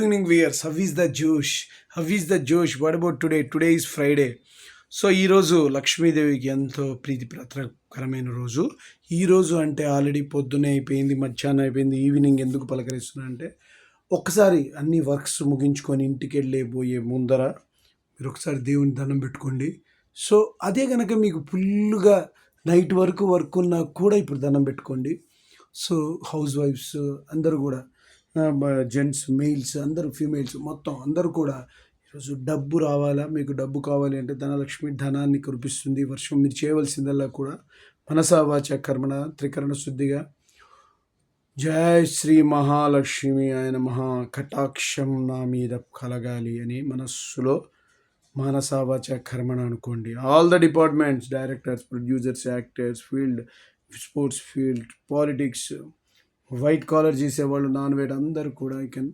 Evening weirs. How is the జోష్? How is the జోష్? What about today? Today is Friday. So ఈరోజు లక్ష్మీదేవికి ఎంతో ప్రీతిప్రతకరమైన రోజు. ఈరోజు అంటే ఆల్రెడీ పొద్దున్నే అయిపోయింది, మధ్యాహ్నం అయిపోయింది, ఈవినింగ్ ఎందుకు పలకరిస్తున్నా అంటే ఒక్కసారి అన్ని వర్క్స్ ముగించుకొని ఇంటికి వెళ్ళబోయే ముందర మీరు ఒకసారి దేవుని దండం పెట్టుకోండి. సో అదే కనుక మీకు ఫుల్గా నైట్ వరకు వర్క్ ఉన్నా కూడా ఇప్పుడు దండం పెట్టుకోండి. సో హౌస్ వైఫ్స్ అందరూ కూడా జెంట్స్, మెయిల్స్ అందరూ, ఫీమేల్స్ మొత్తం అందరూ కూడా ఈరోజు డబ్బు రావాలా, మీకు డబ్బు కావాలి అంటే ధనలక్ష్మి ధనాన్ని కురిపిస్తుంది. వర్షం మీరు చేయవలసిందల్లా కూడా మనసా వాచ కర్మణ త్రికరణ శుద్ధిగా జై శ్రీ మహాలక్ష్మి ఆయన మహా కటాక్షం నా మీద కలగాలి అని మనస్సులో మానసావాచ కర్మణ అనుకోండి. All the departments, directors, producers, actors, field, sports field, politics, white collar చేసేవాళ్ళు, నాన్ వైట్ అందరూ కూడా ఐ కెన్